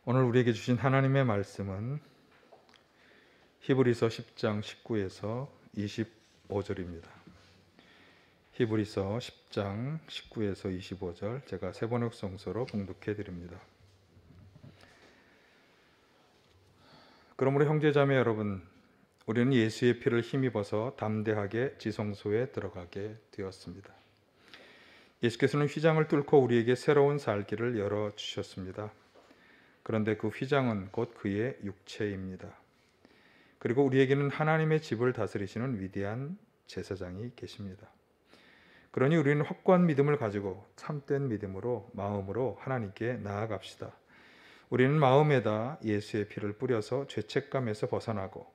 오늘 우리에게 주신 하나님의 말씀은 히브리서 10장 19에서 25절입니다. 히브리서 10장 19에서 25절 제가 세번역 성서로 봉독해 드립니다. 그러므로 형제자매 여러분, 우리는 예수의 피를 힘입어서 담대하게 지성소에 들어가게 되었습니다. 예수께서는 휘장을 뚫고 우리에게 새로운 살길을 열어주셨습니다. 그런데 그 휘장은 곧 그의 육체입니다. 그리고 우리에게는 하나님의 집을 다스리시는 위대한 제사장이 계십니다. 그러니 우리는 확고한 믿음을 가지고 참된 믿음으로 마음으로 하나님께 나아갑시다. 우리는 마음에다 예수의 피를 뿌려서 죄책감에서 벗어나고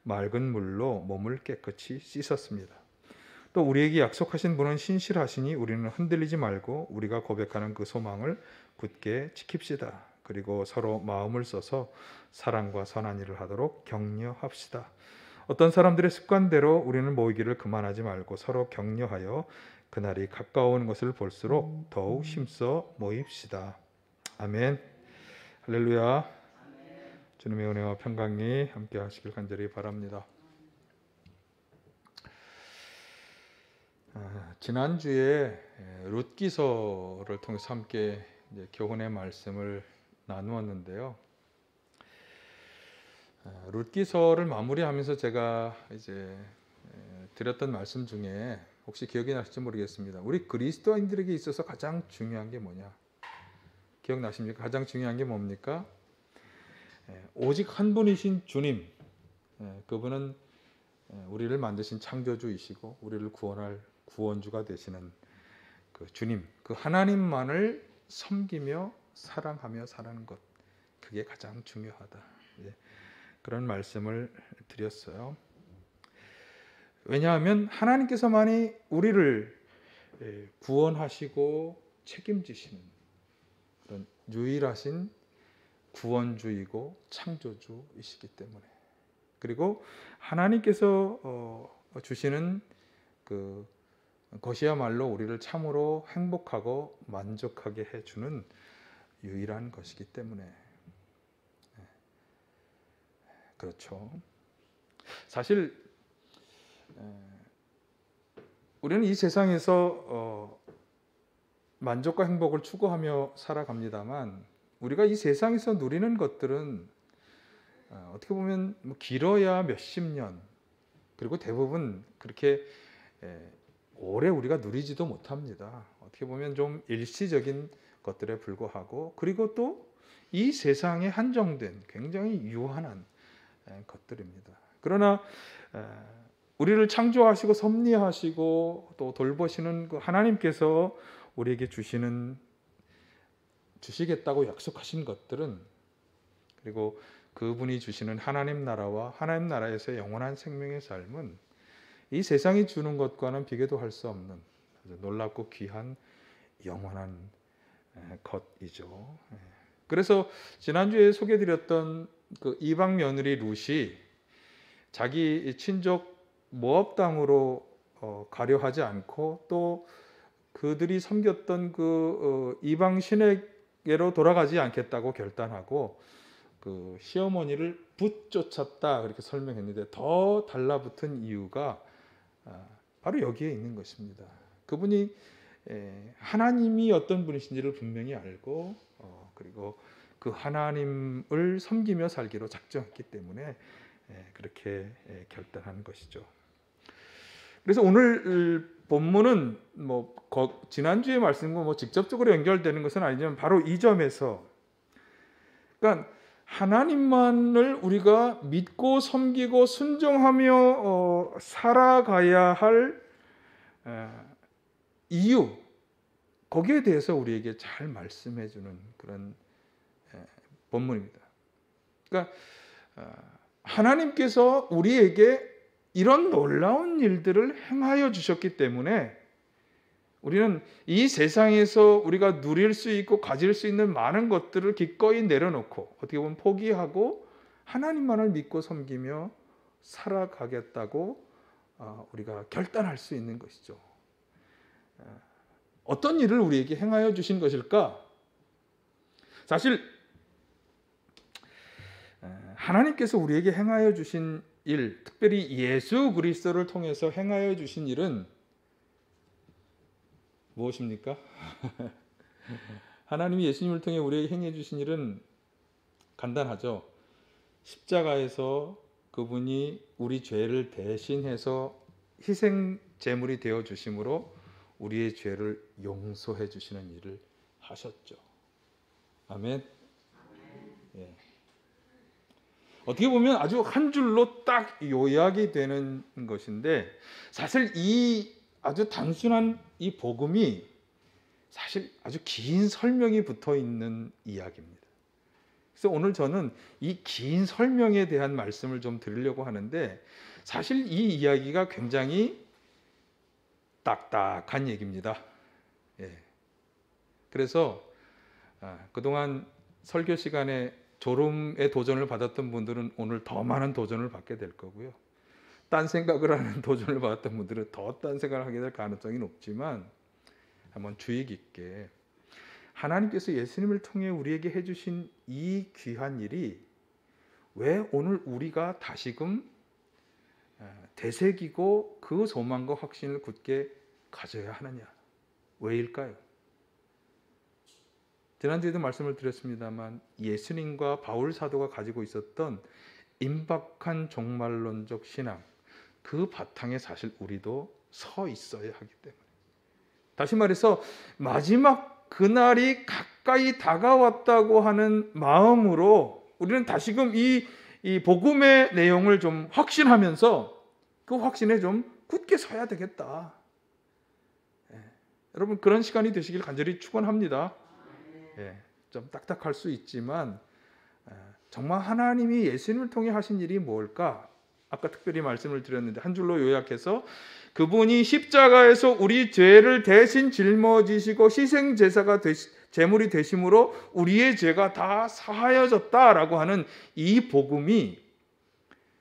맑은 물로 몸을 깨끗이 씻었습니다. 또 우리에게 약속하신 분은 신실하시니 우리는 흔들리지 말고 우리가 고백하는 그 소망을 굳게 지킵시다. 그리고 서로 마음을 써서 사랑과 선한 일을 하도록 격려합시다. 어떤 사람들의 습관대로 우리는 모이기를 그만하지 말고 서로 격려하여 그날이 가까운 것을 볼수록 더욱 힘써 모입시다. 아멘. 할렐루야. 주님의 은혜와 평강이 함께 하시길 간절히 바랍니다. 지난주에 룻기서를 통해서 함께 교훈의 말씀을 나누었는데요. 룻기서를 마무리하면서 제가 이제 드렸던 말씀 중에 혹시 기억이 나실지 모르겠습니다. 우리 그리스도인들에게 있어서 가장 중요한 게 뭐냐? 기억나십니까? 가장 중요한 게 뭡니까? 오직 한 분이신 주님, 그분은 우리를 만드신 창조주이시고 우리를 구원할 구원주가 되시는 그 주님, 그 하나님만을 섬기며 사랑하며 사는 것, 그게 가장 중요하다. 그런 말씀을 드렸어요. 왜냐하면 하나님께서만이 우리를 구원하시고 책임지시는 그런 유일하신 구원주이고 창조주이시기 때문에, 그리고 하나님께서 주시는 그것이야말로 우리를 참으로 행복하고 만족하게 해주는 유일한 것이기 때문에 그렇죠. 사실 우리는 이 세상에서 만족과 행복을 추구하며 살아갑니다만, 우리가 이 세상에서 누리는 것들은 어떻게 보면 길어야 몇십 년, 그리고 대부분 그렇게 오래 우리가 누리지도 못합니다. 어떻게 보면 좀 일시적인 것들에 불과하고, 그리고 또 이 세상에 한정된 굉장히 유한한 것들입니다. 그러나 우리를 창조하시고 섭리하시고 또 돌보시는 그 하나님께서 우리에게 주시겠다고 약속하신 것들은, 그리고 그분이 주시는 하나님 나라와 하나님 나라에서의 영원한 생명의 삶은 이 세상이 주는 것과는 비교도 할 수 없는 놀랍고 귀한 영원한 것이죠. 그래서 지난주에 소개드렸던 그 이방 며느리 룻이 자기 친족 모압 땅으로 가려 하지 않고, 또 그들이 섬겼던 그 이방 신에게로 돌아가지 않겠다고 결단하고 그 시어머니를 붙쫓았다, 그렇게 설명했는데, 더 달라붙은 이유가 바로 여기에 있는 것입니다. 그분이 하나님이 어떤 분이신지를 분명히 알고, 그리고 그 하나님을 섬기며 살기로 작정했기 때문에 그렇게 결단한 것이죠. 그래서 오늘 본문은 지난주의 말씀과 직접적으로 연결되는 것은 아니지만 바로 이 점에서, 그러니까 하나님만을 우리가 믿고 섬기고 순종하며 살아가야 할 이유, 거기에 대해서 우리에게 잘 말씀해 주는 그런 본문입니다. 그러니까 하나님께서 우리에게 이런 놀라운 일들을 행하여 주셨기 때문에 우리는 이 세상에서 우리가 누릴 수 있고 가질 수 있는 많은 것들을 기꺼이 내려놓고, 어떻게 보면 포기하고 하나님만을 믿고 섬기며 살아가겠다고 우리가 결단할 수 있는 것이죠. 어떤 일을 우리에게 행하여 주신 것일까? 사실 하나님께서 우리에게 행하여 주신 일, 특별히 예수 그리스도를 통해서 행하여 주신 일은 무엇입니까? 하나님이 예수님을 통해 우리에게 행해 주신 일은 간단하죠. 십자가에서 그분이 우리 죄를 대신해서 희생 제물이 되어 주심으로 우리의 죄를 용서해 주시는 일을 하셨죠. 아멘. 예. 어떻게 보면 아주 한 줄로 딱 요약이 되는 것인데, 사실 이 아주 단순한 이 복음이 사실 아주 긴 설명이 붙어 있는 이야기입니다. 그래서 오늘 저는 이 긴 설명에 대한 말씀을 좀 드리려고 하는데, 사실 이 이야기가 굉장히 딱딱한 얘기입니다. 예. 그래서 그동안 설교 시간에 졸음의 도전을 받았던 분들은 오늘 더 많은 도전을 받게 될 거고요. 딴 생각을 하는 도전을 받았던 분들은 더 딴 생각을 하게 될 가능성이 높지만, 한번 주의 깊게 하나님께서 예수님을 통해 우리에게 해주신 이 귀한 일이 왜 오늘 우리가 다시금 되새기고 그 소망과 확신을 굳게 가져야 하느냐? 왜일까요? 지난주에도 말씀을 드렸습니다만, 예수님과 바울 사도가 가지고 있었던 임박한 종말론적 신앙, 그 바탕에 사실 우리도 서 있어야 하기 때문에, 다시 말해서 마지막 그날이 가까이 다가왔다고 하는 마음으로 우리는 다시금 이 복음의 내용을 좀 확신하면서 그 확신에 좀 굳게 서야 되겠다. 여러분, 그런 시간이 되시길 간절히 축원합니다. 좀 딱딱할 수 있지만 정말 하나님이 예수님을 통해 하신 일이 뭘까? 아까 특별히 말씀을 드렸는데 한 줄로 요약해서, 그분이 십자가에서 우리 죄를 대신 짊어지시고 희생 제사가 제물이 되심으로 우리의 죄가 다 사하여졌다라고 하는 이 복음이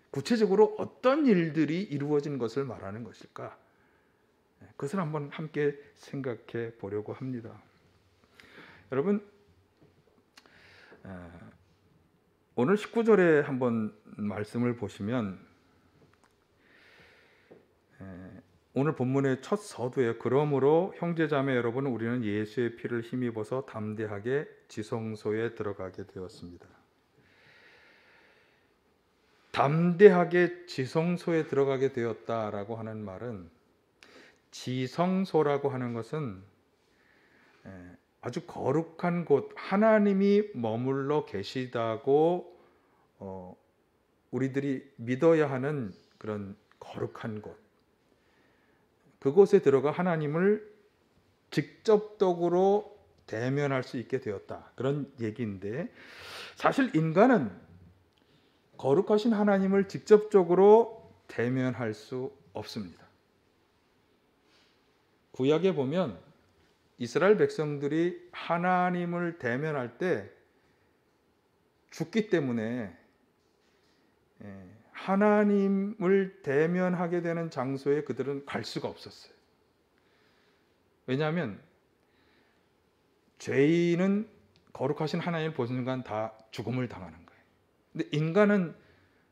구체적으로 어떤 일들이 이루어진 것을 말하는 것일까? 그것을 한번 함께 생각해 보려고 합니다. 여러분, 오늘 19절에 한번 말씀을 보시면, 오늘 본문의 첫 서두에 그러므로 형제자매 여러분, 우리는 예수의 피를 힘입어서 담대하게 지성소에 들어가게 되었습니다. 담대하게 지성소에 들어가게 되었다라고 하는 말은, 지성소라고 하는 것은 아주 거룩한 곳, 하나님이 머물러 계시다고 우리들이 믿어야 하는 그런 거룩한 곳, 그곳에 들어가 하나님을 직접적으로 대면할 수 있게 되었다, 그런 얘기인데, 사실 인간은 거룩하신 하나님을 직접적으로 대면할 수 없습니다. 구약에 보면 이스라엘 백성들이 하나님을 대면할 때 죽기 때문에 하나님을 대면하게 되는 장소에 그들은 갈 수가 없었어요. 왜냐하면 죄인은 거룩하신 하나님을 보는 순간 다 죽음을 당하는 거예요. 근데 인간은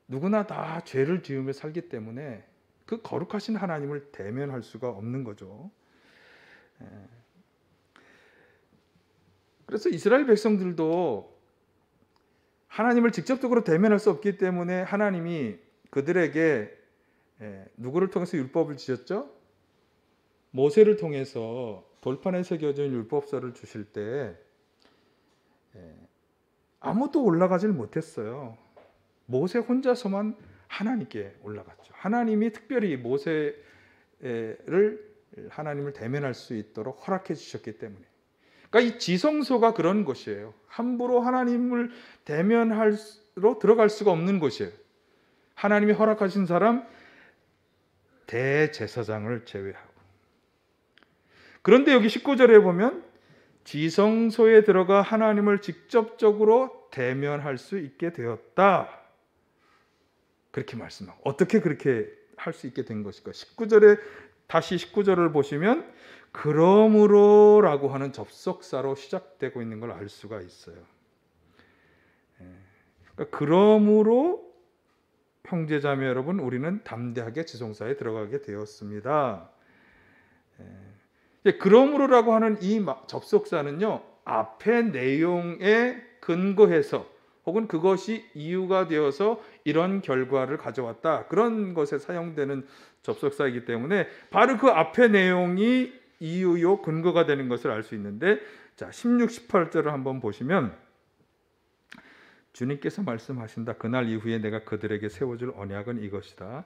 누구나 다 죄를 지으며 살기 때문에 그 거룩하신 하나님을 대면할 수가 없는 거죠. 그래서 이스라엘 백성들도 하나님을 직접적으로 대면할 수 없기 때문에 하나님이 그들에게 누구를 통해서 율법을 주셨죠? 모세를 통해서 돌판에 새겨진 율법서를 주실 때 아무도 올라가질 못했어요. 모세 혼자서만 하나님께 올라갔죠. 하나님이 특별히 모세를 하나님을 대면할 수 있도록 허락해 주셨기 때문에. 그러니까 이 지성소가 그런 곳이에요. 함부로 하나님을 대면하러 들어갈 수가 없는 곳이에요. 하나님이 허락하신 사람 대제사장을 제외하고. 그런데 여기 19절에 보면 지성소에 들어가 하나님을 직접적으로 대면할 수 있게 되었다, 그렇게 말씀하고, 어떻게 그렇게 할 수 있게 된 것일까? 19절에 다시 19절을 보시면 그러므로라고 하는 접속사로 시작되고 있는 걸 알 수가 있어요. 그러므로 형제자매 여러분, 우리는 담대하게 지성소에 들어가게 되었습니다. 그러므로라고 하는 이 접속사는요, 앞의 내용에 근거해서 혹은 그것이 이유가 되어서 이런 결과를 가져왔다, 그런 것에 사용되는 접속사이기 때문에 바로 그 앞의 내용이 이유요 근거가 되는 것을 알 수 있는데, 자 16, 18절을 한번 보시면 주님께서 말씀하신다. 그날 이후에 내가 그들에게 세워줄 언약은 이것이다.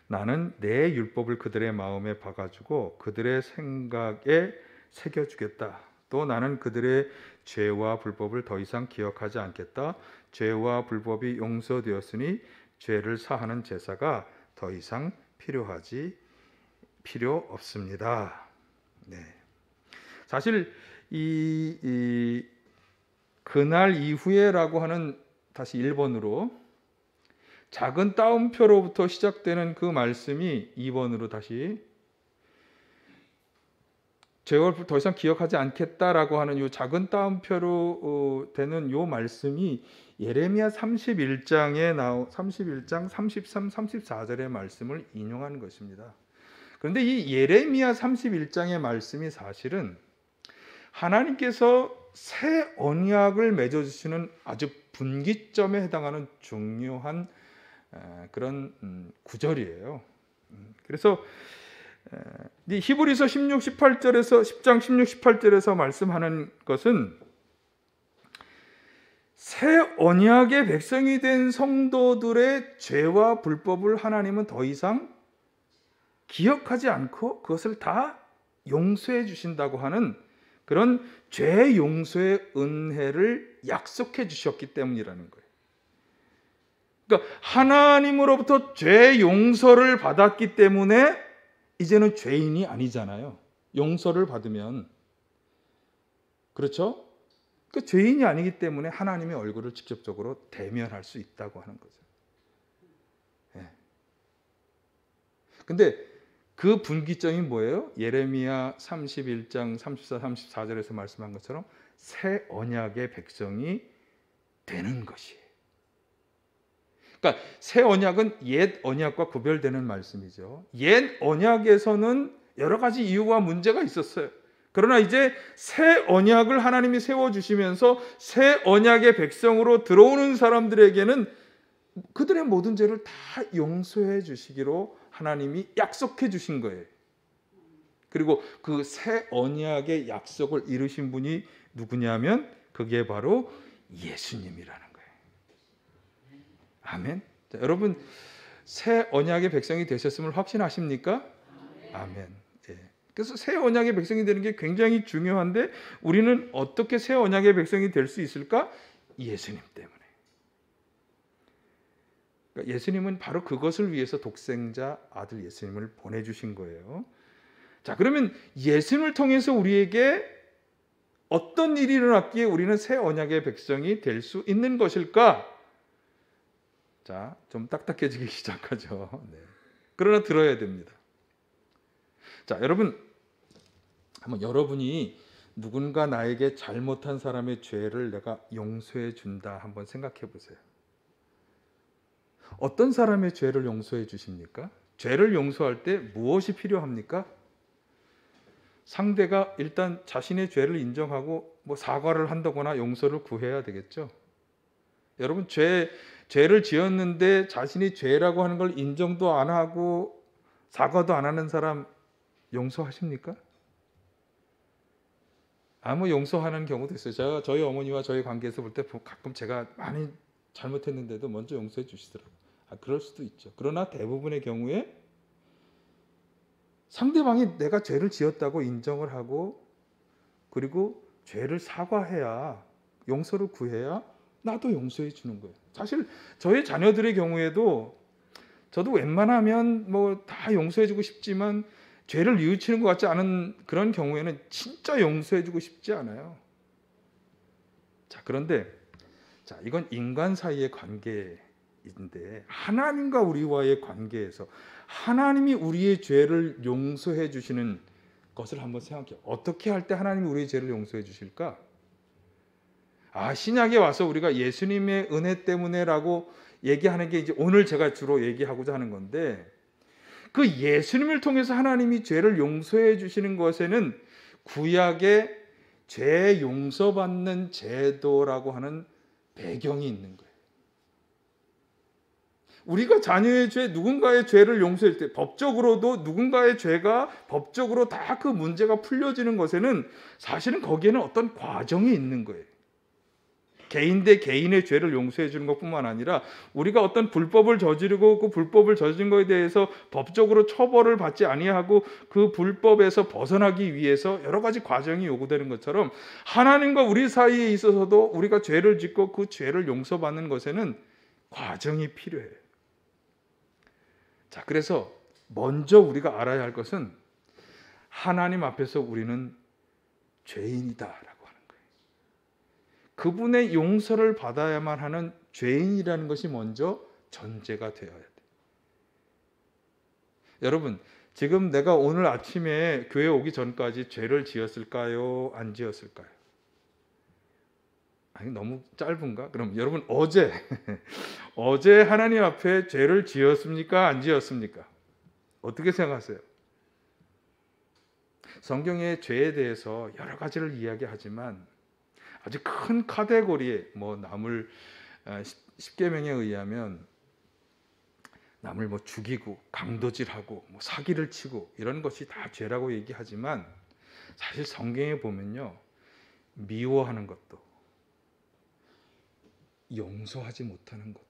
나는 내 율법을 그들의 마음에 박아주고 그들의 생각에 새겨주겠다. 또 나는 그들의 죄와 불법을 더 이상 기억하지 않겠다. 죄와 불법이 용서되었으니 죄를 사하는 제사가 더 이상 필요 없습니다. 네. 사실 이 그날 이후에라고 하는, 다시 1번으로 작은 따옴표로부터 시작되는 그 말씀이 2번으로 다시 죄와 불법을 더 이상 기억하지 않겠다라고 하는 이 작은 따옴표로 되는 이 말씀이 예레미야 31장 33, 34절의 말씀을 인용하는 것입니다. 그런데 이 예레미야 31장의 말씀이 사실은 하나님께서 새 언약을 맺어주시는 아주 분기점에 해당하는 중요한 그런 구절이에요. 그래서 히브리서 10장 16, 18절에서 말씀하는 것은 새 언약의 백성이 된 성도들의 죄와 불법을 하나님은 더 이상 기억하지 않고 그것을 다 용서해 주신다고 하는 그런 죄 용서의 은혜를 약속해 주셨기 때문이라는 거예요. 그러니까 하나님으로부터 죄 용서를 받았기 때문에 이제는 죄인이 아니잖아요. 용서를 받으면. 그렇죠? 그 죄인이 아니기 때문에 하나님의 얼굴을 직접적으로 대면할 수 있다고 하는 거죠. 근데 그 분기점이 뭐예요? 예레미야 31장 34, 34절에서 말씀한 것처럼 새 언약의 백성이 되는 것이에요. 그러니까 새 언약은 옛 언약과 구별되는 말씀이죠. 옛 언약에서는 여러 가지 이유와 문제가 있었어요. 그러나 이제 새 언약을 하나님이 세워주시면서 새 언약의 백성으로 들어오는 사람들에게는 그들의 모든 죄를 다 용서해 주시기로 하나님이 약속해 주신 거예요. 그리고 그 새 언약의 약속을 이루신 분이 누구냐면 그게 바로 예수님이라는 거예요. 아멘. 자, 여러분 새 언약의 백성이 되셨음을 확신하십니까? 아멘. 예. 그래서 새 언약의 백성이 되는 게 굉장히 중요한데 우리는 어떻게 새 언약의 백성이 될 수 있을까? 예수님 때문에. 그러니까 예수님은 바로 그것을 위해서 독생자 아들 예수님을 보내주신 거예요. 자, 그러면 예수님을 통해서 우리에게 어떤 일이 일어났기에 우리는 새 언약의 백성이 될 수 있는 것일까? 자, 좀 딱딱해지기 시작하죠. 네. 그러나 들어야 됩니다. 자, 여러분, 한번 여러분이 누군가 나에게 잘못한 사람의 죄를 내가 용서해 준다 한번 생각해 보세요. 어떤 사람의 죄를 용서해 주십니까? 죄를 용서할 때 무엇이 필요합니까? 상대가 일단 자신의 죄를 인정하고 뭐 사과를 한다거나 용서를 구해야 되겠죠. 여러분 죄를 지었는데 자신이 죄라고 하는 걸 인정도 안 하고 사과도 안 하는 사람 용서하십니까? 뭐 용서하는 경우도 있어요. 저희 어머니와 저희 관계에서 볼 때 가끔 제가 많이 잘못했는데도 먼저 용서해 주시더라고요. 그럴 수도 있죠. 그러나 대부분의 경우에 상대방이 내가 죄를 지었다고 인정을 하고 그리고 죄를 사과해야 용서를 구해야 나도 용서해 주는 거예요. 사실 저희 자녀들의 경우에도 저도 웬만하면 뭐 다 용서해 주고 싶지만 죄를 뉘우치는 것 같지 않은 그런 경우에는 진짜 용서해 주고 싶지 않아요. 자, 그런데 이건 인간 사이의 관계인데 하나님과 우리와의 관계에서 하나님이 우리의 죄를 용서해 주시는 것을 한번 생각해요. 어떻게 할 때 하나님이 우리의 죄를 용서해 주실까? 신약에 와서 우리가 예수님의 은혜 때문에라고 얘기하는 게 이제 오늘 제가 주로 얘기하고자 하는 건데, 그 예수님을 통해서 하나님이 죄를 용서해 주시는 것에는 구약의 죄 용서받는 제도라고 하는 배경이 있는 거예요. 우리가 자녀의 죄, 누군가의 죄를 용서할 때 법적으로도 누군가의 죄가 법적으로 다 그 문제가 풀려지는 것에는 사실은 거기에는 어떤 과정이 있는 거예요. 개인 대 개인의 죄를 용서해 주는 것뿐만 아니라 우리가 어떤 불법을 저지르고 그 불법을 저지른 것에 대해서 법적으로 처벌을 받지 아니하고 그 불법에서 벗어나기 위해서 여러 가지 과정이 요구되는 것처럼 하나님과 우리 사이에 있어서도 우리가 죄를 짓고 그 죄를 용서받는 것에는 과정이 필요해요. 자, 그래서 먼저 우리가 알아야 할 것은 하나님 앞에서 우리는 죄인이다라고 하는 거예요. 그분의 용서를 받아야만 하는 죄인이라는 것이 먼저 전제가 되어야 돼요. 여러분, 지금 내가 오늘 아침에 교회 오기 전까지 죄를 지었을까요? 안 지었을까요? 너무 짧은가? 그럼 여러분 어제 하나님 앞에 죄를 지었습니까? 안 지었습니까? 어떻게 생각하세요? 성경의 죄에 대해서 여러 가지를 이야기하지만 아주 큰 카테고리에 남을 10계명에 의하면 남을 죽이고 강도질하고 사기를 치고 이런 것이 다 죄라고 얘기하지만 사실 성경에 보면요, 미워하는 것도 용서하지 못하는 것도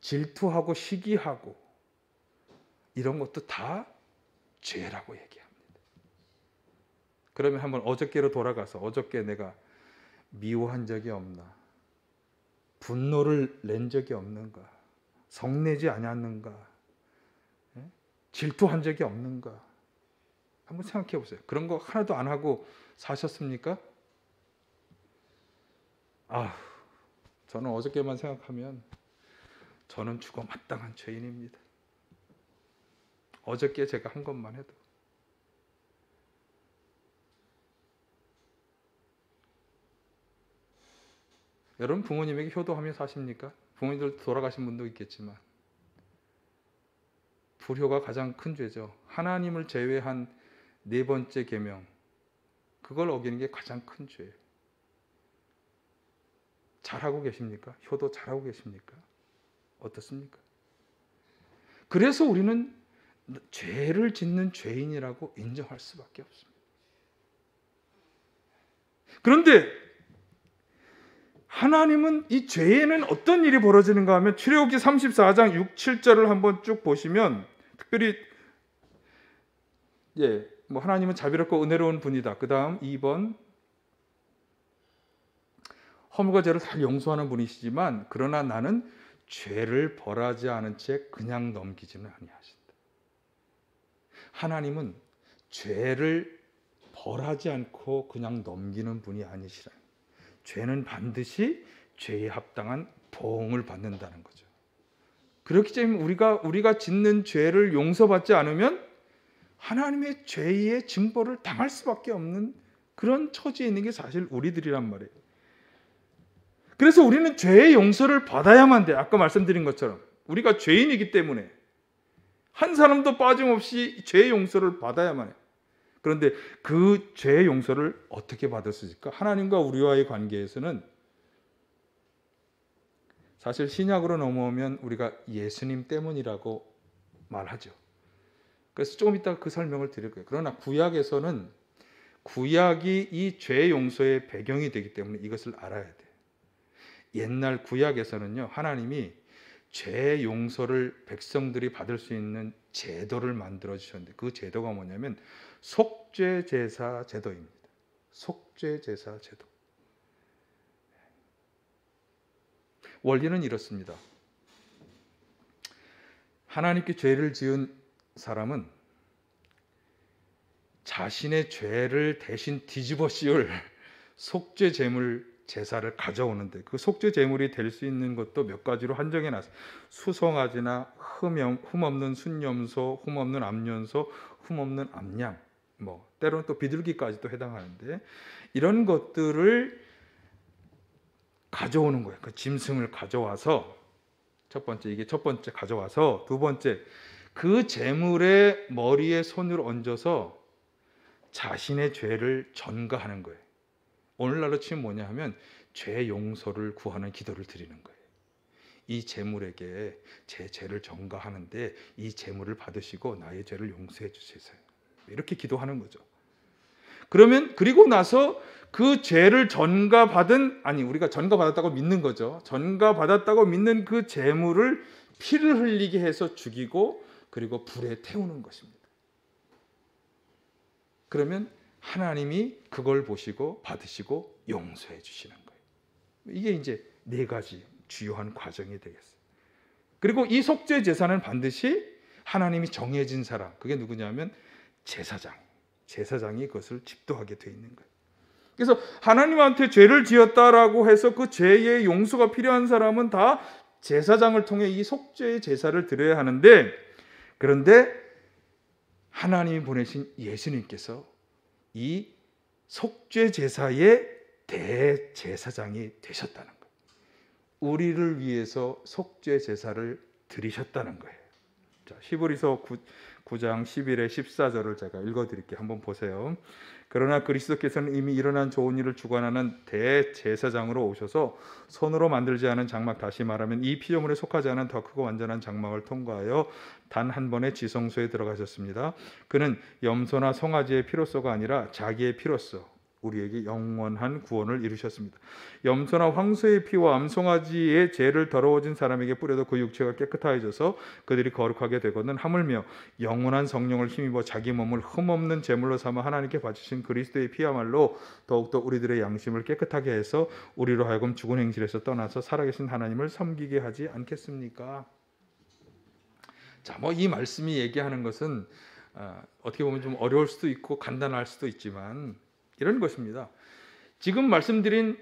질투하고 시기하고 이런 것도 다 죄라고 얘기합니다. 그러면 한번 어저께로 돌아가서 어저께 내가 미워한 적이 없나? 분노를 낸 적이 없는가? 성내지 않았는가? 질투한 적이 없는가? 한번 생각해 보세요. 그런 거 하나도 안 하고 사셨습니까? 저는 어저께만 생각하면 저는 죽어 마땅한 죄인입니다. 어저께 제가 한 것만 해도. 여러분 부모님에게 효도하며 사십니까? 부모님들 돌아가신 분도 있겠지만 불효가 가장 큰 죄죠. 하나님을 제외한 네 번째 계명, 그걸 어기는 게 가장 큰 죄예요. 잘하고 계십니까? 효도 잘하고 계십니까? 어떻습니까? 그래서 우리는 죄를 짓는 죄인이라고 인정할 수밖에 없습니다. 그런데 하나님은 이 죄에는 어떤 일이 벌어지는가 하면 출애굽기 34장 6, 7절을 한번 쭉 보시면 특별히 하나님은 자비롭고 은혜로운 분이다. 그 다음 2번 허물과 죄를 다 용서하는 분이시지만 그러나 나는 죄를 벌하지 않은 채 그냥 넘기지는 아니하신다. 하나님은 죄를 벌하지 않고 그냥 넘기는 분이 아니시라. 죄는 반드시 죄에 합당한 보응을 받는다는 거죠. 그렇기 때문에 우리가 짓는 죄를 용서받지 않으면 하나님의 죄의 징벌을 당할 수밖에 없는 그런 처지에 있는 게 사실 우리들이란 말이에요. 그래서 우리는 죄의 용서를 받아야만 돼. 아까 말씀드린 것처럼 우리가 죄인이기 때문에 한 사람도 빠짐없이 죄의 용서를 받아야만 해. 그런데 그 죄의 용서를 어떻게 받을 수 있을까? 하나님과 우리와의 관계에서는 사실 신약으로 넘어오면 우리가 예수님 때문이라고 말하죠. 그래서 조금 이따가 그 설명을 드릴 거예요. 그러나 구약에서는 구약이 이 죄 용서의 배경이 되기 때문에 이것을 알아야 돼요. 옛날 구약에서는요, 하나님이 죄 용서를 백성들이 받을 수 있는 제도를 만들어 주셨는데 그 제도가 뭐냐면 속죄 제사 제도입니다. 속죄 제사 제도. 원리는 이렇습니다. 하나님께 죄를 지은 사람은 자신의 죄를 대신 뒤집어 씌울 속죄 제물 제사를 가져오는데 그 속죄 제물이 될 수 있는 것도 몇 가지로 한정해 놨어요. 수송아지나 흠없는 순염소, 흠없는 암연소, 흠없는 암양, 때로는 또 비둘기까지도 해당하는데 이런 것들을 가져오는 거예요. 그 짐승을 가져와서 첫 번째 가져와서 두 번째 그 제물의 머리에 손을 얹어서 자신의 죄를 전가하는 거예요. 오늘날로 치면 뭐냐 하면 죄 용서를 구하는 기도를 드리는 거예요. 이 제물에게 제 죄를 전가하는데 이 제물을 받으시고 나의 죄를 용서해 주세요. 이렇게 기도하는 거죠. 그러면 그리고 나서 그 죄를 우리가 전가받았다고 믿는 거죠. 전가받았다고 믿는 그 제물을 피를 흘리게 해서 죽이고 그리고 불에 태우는 것입니다. 그러면 하나님이 그걸 보시고 받으시고 용서해 주시는 거예요. 이게 이제 네 가지 주요한 과정이 되겠어요. 그리고 이 속죄 제사는 반드시 하나님이 정해진 사람, 그게 누구냐면 제사장이 그것을 집도하게 돼 있는 거예요. 그래서 하나님한테 죄를 지었다라고 해서 그 죄의 용서가 필요한 사람은 다 제사장을 통해 이 속죄의 제사를 드려야 하는데, 그런데 하나님이 보내신 예수님께서 이 속죄 제사의 대제사장이 되셨다는 거예요. 우리를 위해서 속죄 제사를 드리셨다는 거예요. 자, 히브리서 9장 11에 14절을 제가 읽어드릴게요. 한번 보세요. 그러나 그리스도께서는 이미 일어난 좋은 일을 주관하는 대제사장으로 오셔서 손으로 만들지 않은 장막, 다시 말하면 이 피조물에 속하지 않은 더 크고 완전한 장막을 통과하여 단 한 번의 지성소에 들어가셨습니다. 그는 염소나 송아지의 피로소가 아니라 자기의 피로소 우리에게 영원한 구원을 이루셨습니다. 염소나 황소의 피와 암송아지의 죄를 더러워진 사람에게 뿌려도 그 육체가 깨끗하여져서 그들이 거룩하게 되거든 하물며 영원한 성령을 힘입어 자기 몸을 흠없는 제물로 삼아 하나님께 바치신 그리스도의 피야말로 더욱더 우리들의 양심을 깨끗하게 해서 우리로 하여금 죽은 행실에서 떠나서 살아계신 하나님을 섬기게 하지 않겠습니까? 자, 이 말씀이 얘기하는 것은 어떻게 보면 좀 어려울 수도 있고 간단할 수도 있지만 이런 것입니다. 지금 말씀드린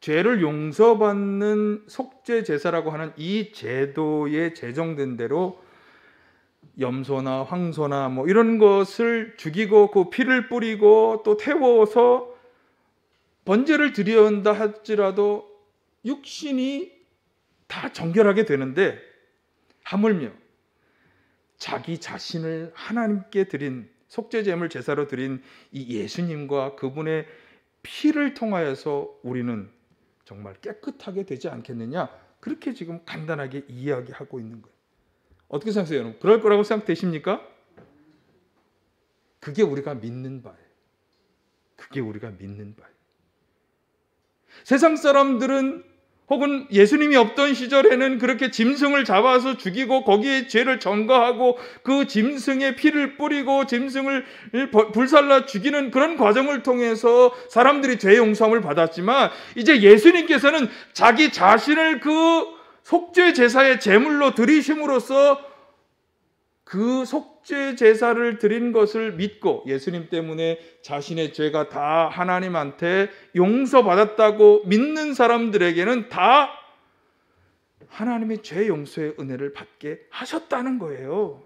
죄를 용서받는 속죄 제사라고 하는 이 제도에 제정된 대로 염소나 황소나 이런 것을 죽이고 그 피를 뿌리고 또 태워서 번제를 드려야 한다 할지라도 육신이 다 정결하게 되는데, 하물며 자기 자신을 하나님께 드린 속죄제물 제사로 드린 이 예수님과 그분의 피를 통하여서 우리는 정말 깨끗하게 되지 않겠느냐, 그렇게 지금 간단하게 이야기하고 있는 거예요. 어떻게 생각하세요, 여러분? 그럴 거라고 생각되십니까? 그게 우리가 믿는 바예요. 그게 우리가 믿는 바예요. 세상 사람들은 혹은 예수님이 없던 시절에는 그렇게 짐승을 잡아서 죽이고 거기에 죄를 전가하고 그 짐승의 피를 뿌리고 짐승을 불살라 죽이는 그런 과정을 통해서 사람들이 죄 용서함을 받았지만, 이제 예수님께서는 자기 자신을 그 속죄 제사의 제물로 드리심으로써 그 속죄 제사를 드린 것을 믿고 예수님 때문에 자신의 죄가 다 하나님한테 용서받았다고 믿는 사람들에게는 다 하나님의 죄 용서의 은혜를 받게 하셨다는 거예요.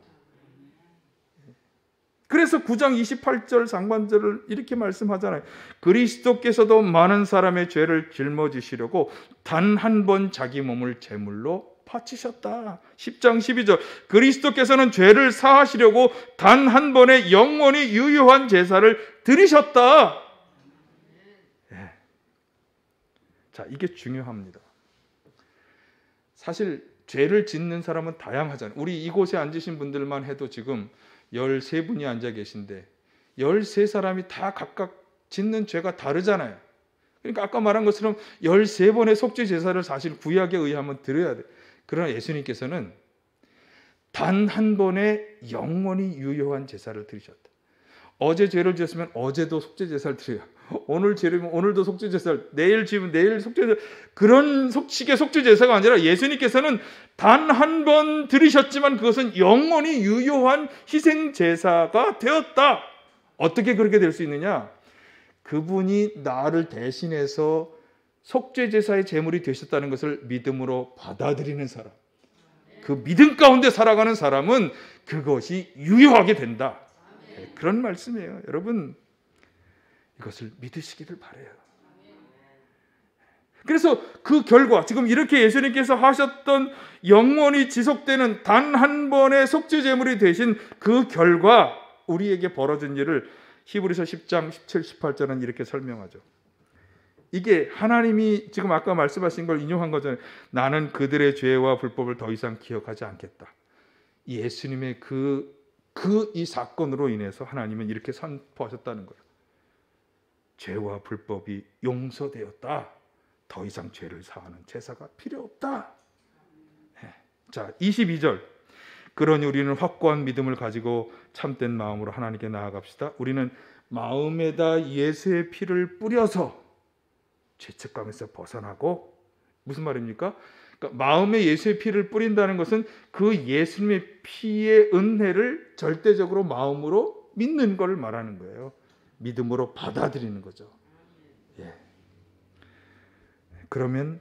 그래서 9장 28절 상반절을 이렇게 말씀하잖아요. 그리스도께서도 많은 사람의 죄를 짊어지시려고 단 한 번 자기 몸을 제물로 바치셨다. 10장 12절 그리스도께서는 죄를 사하시려고 단 한 번의 영원히 유효한 제사를 드리셨다. 네. 자, 이게 중요합니다. 사실 죄를 짓는 사람은 다양하잖아요. 우리 이곳에 앉으신 분들만 해도 지금 13분이 앉아 계신데 13사람이 다 각각 짓는 죄가 다르잖아요. 그러니까 아까 말한 것처럼 13번의 속죄 제사를 사실 구약에 의하면 드려야 돼요. 그러나 예수님께서는 단 한 번의 영원히 유효한 제사를 드리셨다. 어제 죄를 지었으면 어제도 속죄 제사를 드려요. 오늘 죄를 오늘도 속죄 제사를, 내일 지으면 내일 속죄 제사, 그런 식의 속죄 제사가 아니라 예수님께서는 단 한 번 드리셨지만 그것은 영원히 유효한 희생 제사가 되었다. 어떻게 그렇게 될 수 있느냐? 그분이 나를 대신해서 속죄 제사의 제물이 되셨다는 것을 믿음으로 받아들이는 사람, 그 믿음 가운데 살아가는 사람은 그것이 유효하게 된다. 그런 말씀이에요. 여러분, 이것을 믿으시기를 바라요. 그래서 그 결과, 지금 이렇게 예수님께서 하셨던 영원히 지속되는 단 한 번의 속죄 제물이 되신 그 결과, 우리에게 벌어진 일을 히브리서 10장 17, 18절은 이렇게 설명하죠. 이게 하나님이 지금 아까 말씀하신 걸 인용한 거잖아요. 나는 그들의 죄와 불법을 더 이상 기억하지 않겠다. 예수님의 이 사건으로 인해서 하나님은 이렇게 선포하셨다는 거예요. 죄와 불법이 용서되었다. 더 이상 죄를 사하는 제사가 필요 없다. 자, 22절. 그러니 우리는 확고한 믿음을 가지고 참된 마음으로 하나님께 나아갑시다. 우리는 마음에다 예수의 피를 뿌려서 죄책감에서 벗어나고, 무슨 말입니까? 그러니까 마음에 예수의 피를 뿌린다는 것은 그 예수님의 피의 은혜를 절대적으로 마음으로 믿는 걸 말하는 거예요. 믿음으로 받아들이는 거죠. 예. 그러면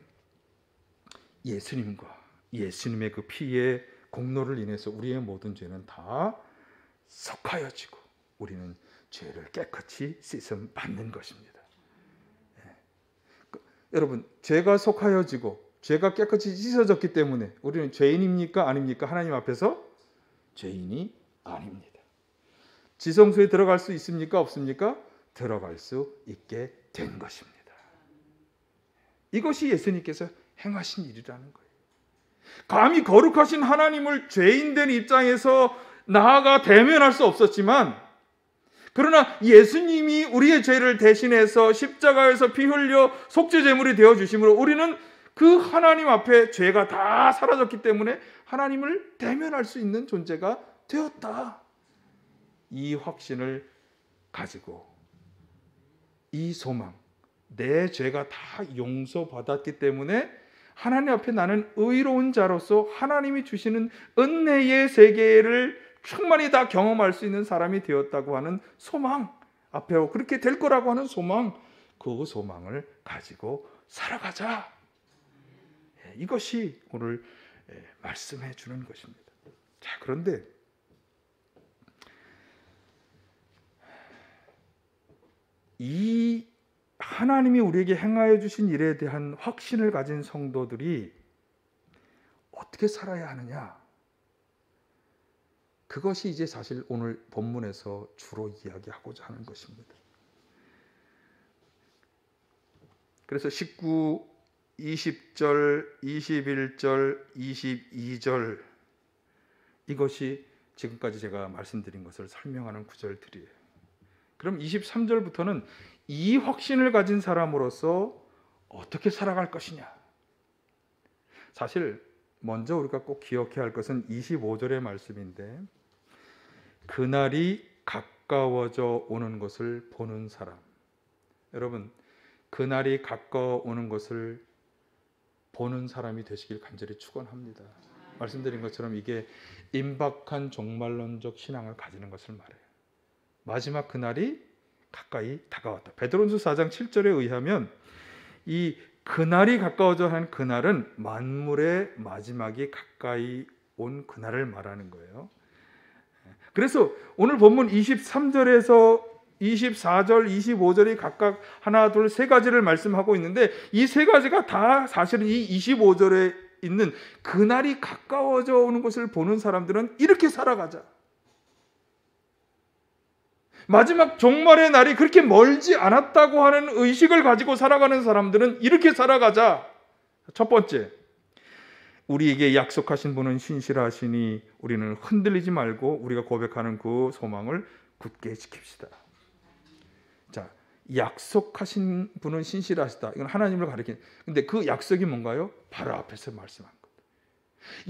예수님과 예수님의 그 피의 공로를 인해서 우리의 모든 죄는 다 속하여지고 우리는 죄를 깨끗이 씻음 받는 것입니다. 여러분, 죄가 속하여지고 죄가 깨끗이 씻어졌기 때문에 우리는 죄인입니까? 아닙니까? 하나님 앞에서 죄인이 아닙니다. 지성소에 들어갈 수 있습니까? 없습니까? 들어갈 수 있게 된 것입니다. 이것이 예수님께서 행하신 일이라는 거예요. 감히 거룩하신 하나님을 죄인된 입장에서 나아가 대면할 수 없었지만, 그러나 예수님이 우리의 죄를 대신해서 십자가에서 피 흘려 속죄 제물이 되어 주심으로 우리는 그 하나님 앞에 죄가 다 사라졌기 때문에 하나님을 대면할 수 있는 존재가 되었다. 이 확신을 가지고 이 소망, 내 죄가 다 용서받았기 때문에 하나님 앞에 나는 의로운 자로서 하나님이 주시는 은혜의 세계를 충만히 다 경험할 수 있는 사람이 되었다고 하는 소망, 앞에 그렇게 될 거라고 하는 소망, 그 소망을 가지고 살아가자. 이것이 오늘 말씀해 주는 것입니다. 자, 그런데 이 하나님이 우리에게 행하여 주신 일에 대한 확신을 가진 성도들이 어떻게 살아야 하느냐? 그것이 이제 사실 오늘 본문에서 주로 이야기하고자 하는 것입니다. 그래서 19, 20절, 21절, 22절 이것이 지금까지 제가 말씀드린 것을 설명하는 구절들이에요. 그럼 23절부터는 이 확신을 가진 사람으로서 어떻게 살아갈 것이냐? 사실 먼저 우리가 꼭 기억해야 할 것은 25절의 말씀인데, 그날이 가까워져 오는 것을 보는 사람. 여러분, 그날이 가까워 오는 것을 보는 사람이 되시길 간절히 축원합니다. 말씀드린 것처럼 이게 임박한 종말론적 신앙을 가지는 것을 말해요. 마지막 그날이 가까이 다가왔다. 베드로전서 4장 7절에 의하면 이 그날이 가까워져 하는 그날은 만물의 마지막이 가까이 온 그날을 말하는 거예요. 그래서 오늘 본문 23절에서 24절, 25절이 각각 하나, 둘, 세 가지를 말씀하고 있는데, 이 세 가지가 다 사실은 이 25절에 있는 그날이 가까워져 오는 것을 보는 사람들은 이렇게 살아가자. 마지막 종말의 날이 그렇게 멀지 않았다고 하는 의식을 가지고 살아가는 사람들은 이렇게 살아가자. 첫 번째, 우리에게 약속하신 분은 신실하시니 우리는 흔들리지 말고 우리가 고백하는 그 소망을 굳게 지킵시다. 자, 약속하신 분은 신실하시다. 이건 하나님을 가리키는. 근데 그 약속이 뭔가요? 바로 앞에서 말씀한 것.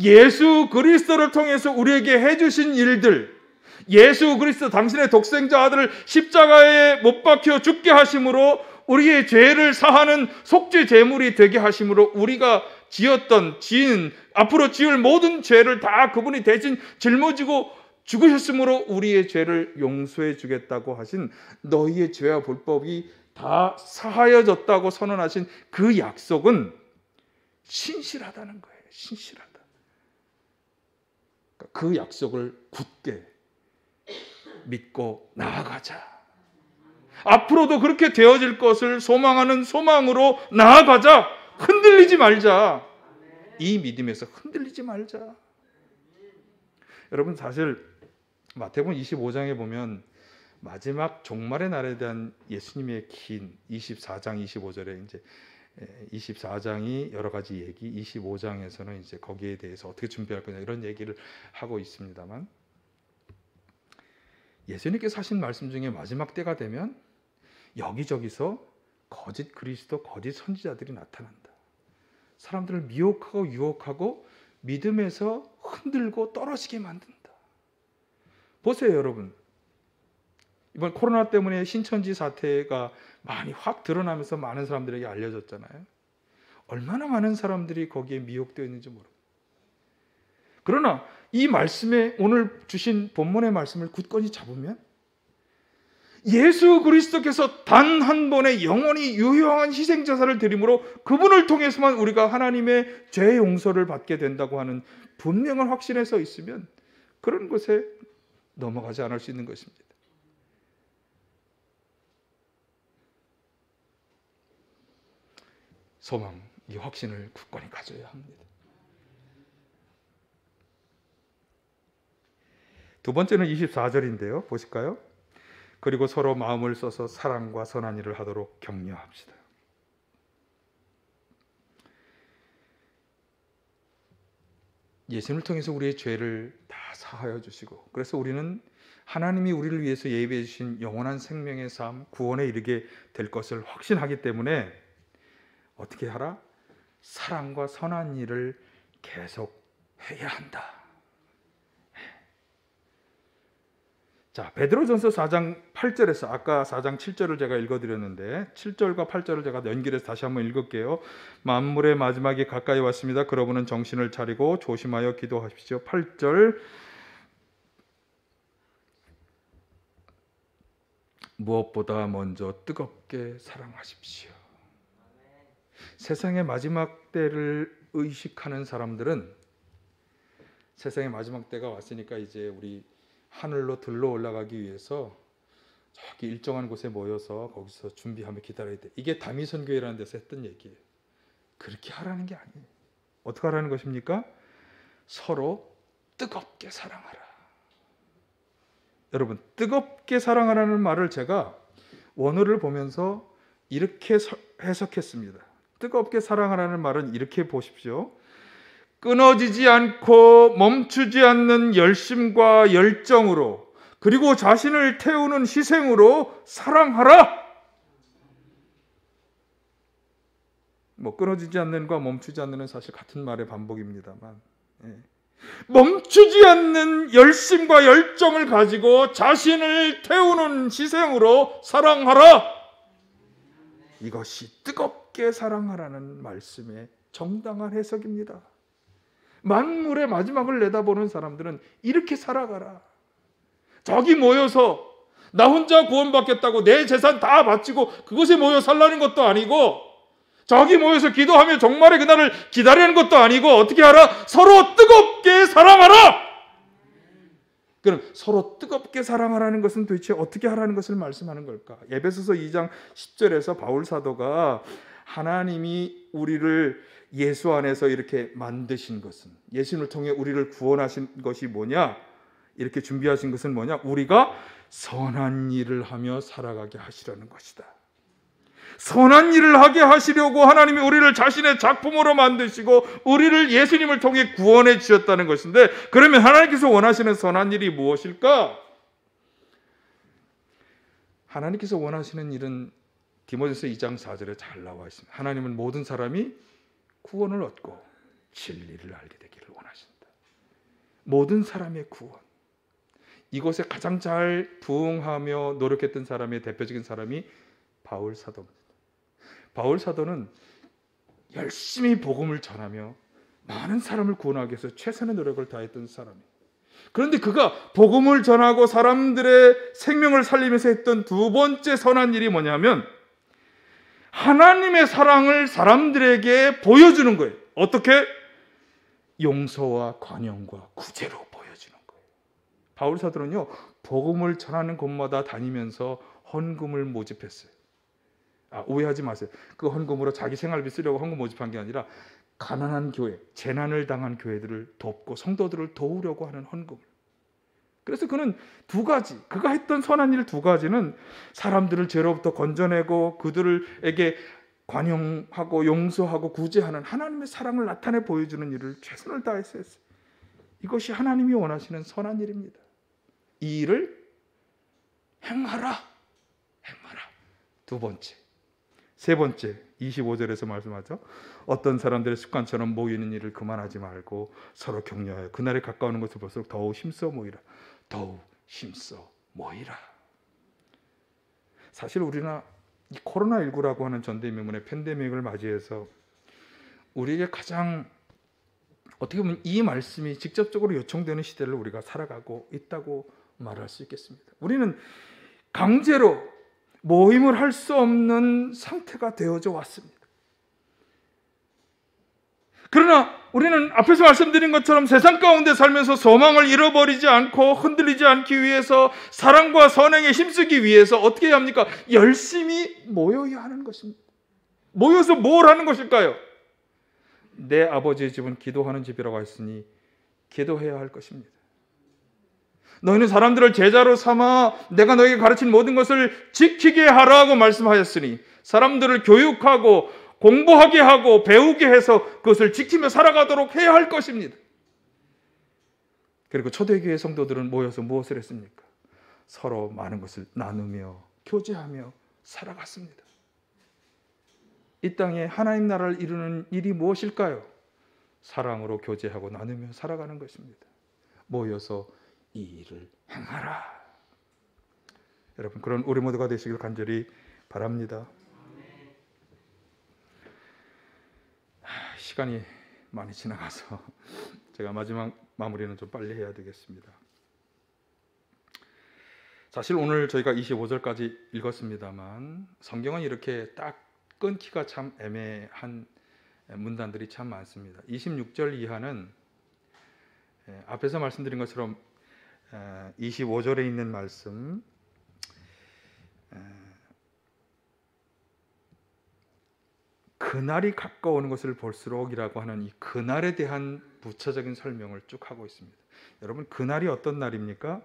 예수 그리스도를 통해서 우리에게 해주신 일들, 예수 그리스도 당신의 독생자 아들을 십자가에 못 박혀 죽게 하심으로 우리의 죄를 사하는 속죄 제물이 되게 하심으로 우리가 지은 앞으로 지을 모든 죄를 다 그분이 대신 짊어지고 죽으셨으므로 우리의 죄를 용서해 주겠다고 하신, 너희의 죄와 불법이 다 사하여졌다고 선언하신 그 약속은 신실하다는 거예요. 신실하다. 그 약속을 굳게 믿고 나아가자. 앞으로도 그렇게 되어질 것을 소망하는 소망으로 나아가자. 흔들리지 말자. 이 믿음에서 흔들리지 말자. 여러분, 사실 마태복음 25장에 보면 마지막 종말의 날에 대한 예수님의 긴 24장 25절에 이제 24장이 여러 가지 얘기, 25장에서는 이제 거기에 대해서 어떻게 준비할 거냐 이런 얘기를 하고 있습니다만, 예수님께서 하신 말씀 중에 마지막 때가 되면 여기저기서 거짓 그리스도, 거짓 선지자들이 나타난다. 사람들을 미혹하고 유혹하고 믿음에서 흔들고 떨어지게 만든다. 보세요, 여러분. 이번 코로나 때문에 신천지 사태가 많이 확 드러나면서 많은 사람들에게 알려졌잖아요. 얼마나 많은 사람들이 거기에 미혹되어 있는지 모릅니다. 그러나 이 말씀에, 오늘 주신 본문의 말씀을 굳건히 잡으면 예수 그리스도께서 단 한 번의 영원히 유효한 희생자사를 드림으로 그분을 통해서만 우리가 하나님의 죄 용서를 받게 된다고 하는 분명한 확신에 서 있으면 그런 것에 넘어가지 않을 수 있는 것입니다. 소망, 이 확신을 굳건히 가져야 합니다. 두 번째는 24절인데요. 보실까요? 그리고 서로 마음을 써서 사랑과 선한 일을 하도록 격려합시다. 예수님을 통해서 우리의 죄를 다 사하여 주시고, 그래서 우리는 하나님이 우리를 위해서 예비해 주신 영원한 생명의 삶, 구원에 이르게 될 것을 확신하기 때문에 어떻게 하라? 사랑과 선한 일을 계속 해야 한다. 자, 베드로전서 4장 8절에서 아까 4장 7절을 제가 읽어드렸는데 7절과 8절을 제가 연결해서 다시 한번 읽을게요. 만물의 마지막이 가까이 왔습니다. 그러므로 정신을 차리고 조심하여 기도하십시오. 8절, 무엇보다 먼저 뜨겁게 사랑하십시오. 세상의 마지막 때를 의식하는 사람들은 세상의 마지막 때가 왔으니까 이제 우리 하늘로 들러 올라가기 위해서 저기 일정한 곳에 모여서 거기서 준비하며 기다려야 돼. 이게 다미선교회라는 데서 했던 얘기예요. 그렇게 하라는 게 아니에요. 어떻게 하라는 것입니까? 서로 뜨겁게 사랑하라. 여러분, 뜨겁게 사랑하라는 말을 제가 원어를 보면서 이렇게 해석했습니다. 뜨겁게 사랑하라는 말은 이렇게 보십시오. 끊어지지 않고 멈추지 않는 열심과 열정으로, 그리고 자신을 태우는 희생으로 사랑하라. 끊어지지 않는과 멈추지 않는은 사실 같은 말의 반복입니다만, 멈추지 않는 열심과 열정을 가지고 자신을 태우는 희생으로 사랑하라. 이것이 뜨겁게 사랑하라는 말씀의 정당한 해석입니다. 만물의 마지막을 내다보는 사람들은 이렇게 살아가라. 저기 모여서 나 혼자 구원받겠다고 내 재산 다 바치고 그것에 모여 살라는 것도 아니고, 저기 모여서 기도하며 종말의 그날을 기다리는 것도 아니고, 어떻게 하라? 서로 뜨겁게 사랑하라. 그럼 서로 뜨겁게 사랑하라는 것은 도대체 어떻게 하라는 것을 말씀하는 걸까? 에베소서 2장 10절에서 바울 사도가 하나님이 우리를 예수 안에서 이렇게 만드신 것은, 예수님을 통해 우리를 구원하신 것이 뭐냐? 이렇게 준비하신 것은 뭐냐? 우리가 선한 일을 하며 살아가게 하시려는 것이다. 선한 일을 하게 하시려고 하나님이 우리를 자신의 작품으로 만드시고 우리를 예수님을 통해 구원해 주셨다는 것인데, 그러면 하나님께서 원하시는 선한 일이 무엇일까? 하나님께서 원하시는 일은 디모데서 2장 4절에 잘 나와 있습니다. 하나님은 모든 사람이 구원을 얻고 진리를 알게 되기를 원하신다. 모든 사람의 구원. 이것에 가장 잘 부응하며 노력했던 사람의 대표적인 사람이 바울 사도입니다. 바울 사도는 열심히 복음을 전하며 많은 사람을 구원하기 위해서 최선의 노력을 다했던 사람이에요. 그런데 그가 복음을 전하고 사람들의 생명을 살리면서 했던 두 번째 선한 일이 뭐냐면 하나님의 사랑을 사람들에게 보여주는 거예요. 어떻게? 용서와 관용과 구제로 보여주는 거예요. 바울 사도는요, 복음을 전하는 곳마다 다니면서 헌금을 모집했어요. 오해하지 마세요. 그 헌금으로 자기 생활비 쓰려고 헌금 모집한 게 아니라 가난한 교회, 재난을 당한 교회들을 돕고 성도들을 도우려고 하는 헌금. 그래서 그는 두 가지, 그가 했던 선한 일 두 가지는 사람들을 죄로부터 건져내고 그들에게 관용하고 용서하고 구제하는 하나님의 사랑을 나타내 보여주는 일을 최선을 다해서 했어요. 이것이 하나님이 원하시는 선한 일입니다. 이 일을 행하라. 두 번째. 세 번째, 25절에서 말씀하죠. 어떤 사람들의 습관처럼 모이는 일을 그만하지 말고 서로 격려하여 그날에 가까우는 것을 볼수록 더욱 힘써 모이라. 사실 우리나 이 코로나19라고 하는 전대미문의 팬데믹을 맞이해서 우리에게 가장 어떻게 보면 이 말씀이 직접적으로 요청되는 시대를 우리가 살아가고 있다고 말할 수 있겠습니다. 우리는 강제로 모임을 할 수 없는 상태가 되어져 왔습니다. 그러나 우리는 앞에서 말씀드린 것처럼 세상 가운데 살면서 소망을 잃어버리지 않고 흔들리지 않기 위해서 사랑과 선행에 힘쓰기 위해서 어떻게 해야 합니까? 열심히 모여야 하는 것입니다. 모여서 뭘 하는 것일까요? 내 아버지의 집은 기도하는 집이라고 했으니 기도해야 할 것입니다. 너희는 사람들을 제자로 삼아 내가 너에게 가르친 모든 것을 지키게 하라고 말씀하였으니 사람들을 교육하고 공부하게 하고 배우게 해서 그것을 지키며 살아가도록 해야 할 것입니다. 그리고 초대교회 성도들은 모여서 무엇을 했습니까? 서로 많은 것을 나누며 교제하며 살아갔습니다. 이 땅에 하나님 나라를 이루는 일이 무엇일까요? 사랑으로 교제하고 나누며 살아가는 것입니다. 모여서 이 일을 행하라. 여러분, 그런 우리 모두가 되시길 간절히 바랍니다. 시간이 많이 지나가서 제가 마지막 마무리는 좀 빨리 해야 되겠습니다. 사실 오늘 저희가 25절까지 읽었습니다만 성경은 이렇게 딱 끊기가 참 애매한 문단들이 참 많습니다. 26절 이하는 앞에서 말씀드린 것처럼 25절에 있는 말씀, 그날이 가까우는 것을 볼수록이라고 하는 이 그날에 대한 부차적인 설명을 쭉 하고 있습니다. 여러분, 그날이 어떤 날입니까?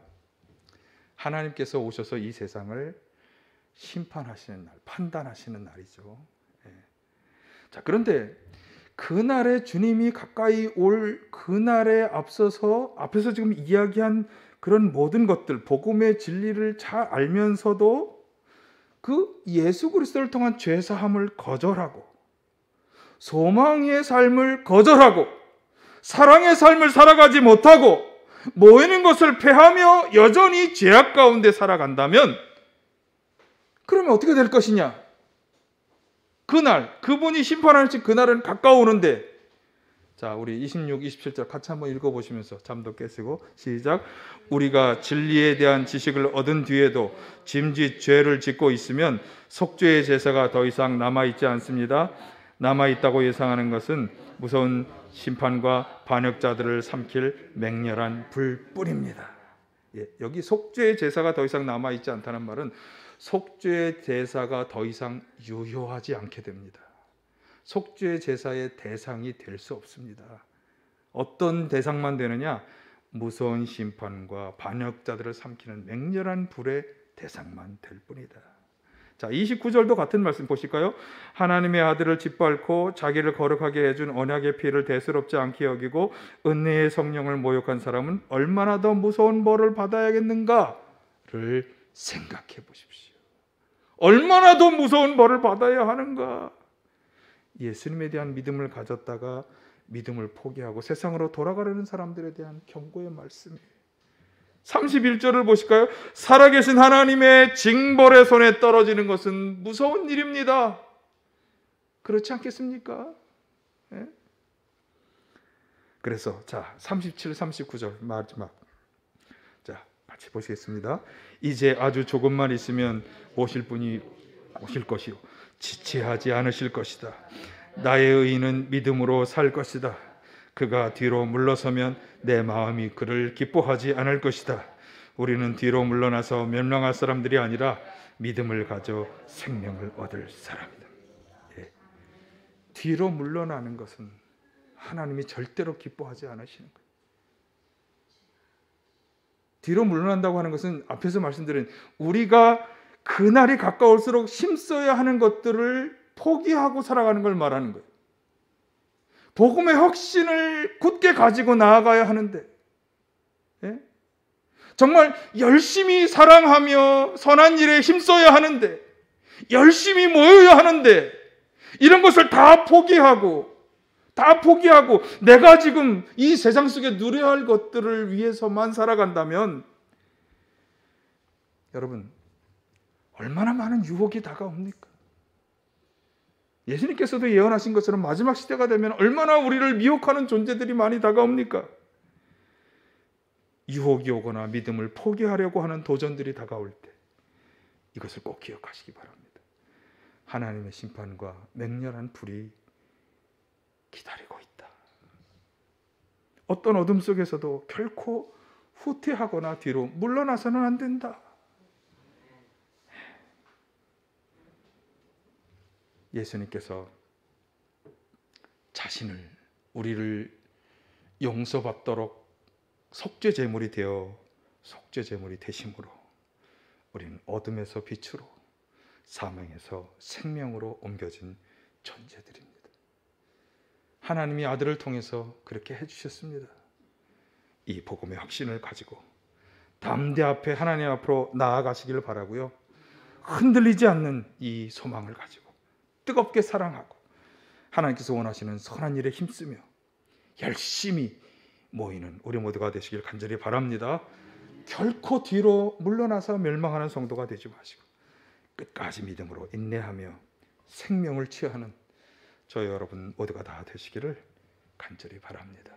하나님께서 오셔서 이 세상을 심판하시는 날, 판단하시는 날이죠. 자, 그런데 그날에 주님이 가까이 올 그날에 앞에서 지금 이야기한 그런 모든 것들, 복음의 진리를 잘 알면서도 그 예수 그리스도를 통한 죄 사함을 거절하고 소망의 삶을 거절하고 사랑의 삶을 살아가지 못하고 모이는 것을 패하며 여전히 죄악 가운데 살아간다면 그러면 어떻게 될 것이냐? 그날, 그분이 심판하실 그날은 가까우는데, 자, 우리 26, 27절 같이 한번 읽어보시면서 잠도 깨시고 시작. 우리가 진리에 대한 지식을 얻은 뒤에도 짐짓 죄를 짓고 있으면 속죄의 제사가 더 이상 남아있지 않습니다. 남아있다고 예상하는 것은 무서운 심판과 반역자들을 삼킬 맹렬한 불뿐입니다. 여기 속죄의 제사가 더 이상 남아있지 않다는 말은 속죄의 제사가 더 이상 유효하지 않게 됩니다. 속죄의 제사의 대상이 될 수 없습니다. 어떤 대상만 되느냐? 무서운 심판과 반역자들을 삼키는 맹렬한 불의 대상만 될 뿐이다. 자, 29절도 같은 말씀 보실까요? 하나님의 아들을 짓밟고 자기를 거룩하게 해준 언약의 피를 대수롭지 않게 여기고 은혜의 성령을 모욕한 사람은 얼마나 더 무서운 벌을 받아야겠는가를 생각해 보십시오. 얼마나 더 무서운 벌을 받아야 하는가? 예수님에 대한 믿음을 가졌다가 믿음을 포기하고 세상으로 돌아가려는 사람들에 대한 경고의 말씀이에요. 31절을 보실까요? 살아계신 하나님의 징벌의 손에 떨어지는 것은 무서운 일입니다. 그렇지 않겠습니까? 네? 그래서 자, 37, 39절 마지막, 자, 같이 보시겠습니다. 이제 아주 조금만 있으면 오실 분이 오실 것이요 지체하지 않으실 것이다. 나의 의인은 믿음으로 살 것이다. 그가 뒤로 물러서면 내 마음이 그를 기뻐하지 않을 것이다. 우리는 뒤로 물러나서 멸망할 사람들이 아니라 믿음을 가져 생명을 얻을 사람이다. 예. 뒤로 물러나는 것은 하나님이 절대로 기뻐하지 않으시는 거예요. 뒤로 물러난다고 하는 것은 앞에서 말씀드린 우리가 그날이 가까울수록 힘써야 하는 것들을 포기하고 살아가는 걸 말하는 거예요. 복음의 확신을 굳게 가지고 나아가야 하는데, 예? 정말 열심히 사랑하며 선한 일에 힘써야 하는데, 열심히 모여야 하는데, 이런 것을 다 포기하고 내가 지금 이 세상 속에 누려야 할 것들을 위해서만 살아간다면 여러분 얼마나 많은 유혹이 다가옵니까? 예수님께서도 예언하신 것처럼 마지막 시대가 되면 얼마나 우리를 미혹하는 존재들이 많이 다가옵니까? 유혹이 오거나 믿음을 포기하려고 하는 도전들이 다가올 때 이것을 꼭 기억하시기 바랍니다. 하나님의 심판과 맹렬한 불이 기다리고 있다. 어떤 어둠 속에서도 결코 후퇴하거나 뒤로 물러나서는 안 된다. 예수님께서 자신을 우리를 용서받도록 속죄제물이 되어 속죄제물이 되심으로 우리는 어둠에서 빛으로 사망에서 생명으로 옮겨진 존재들입니다. 하나님이 아들을 통해서 그렇게 해주셨습니다. 이 복음의 확신을 가지고 담대 앞에 하나님 앞으로 나아가시기를 바라고요. 흔들리지 않는 이 소망을 가지고 뜨겁게 사랑하고 하나님께서 원하시는 선한 일에 힘쓰며 열심히 모이는 우리 모두가 되시길 간절히 바랍니다. 결코 뒤로 물러나서 멸망하는 성도가 되지 마시고 끝까지 믿음으로 인내하며 생명을 취하는 저 여러분 모두가 다 되시기를 간절히 바랍니다.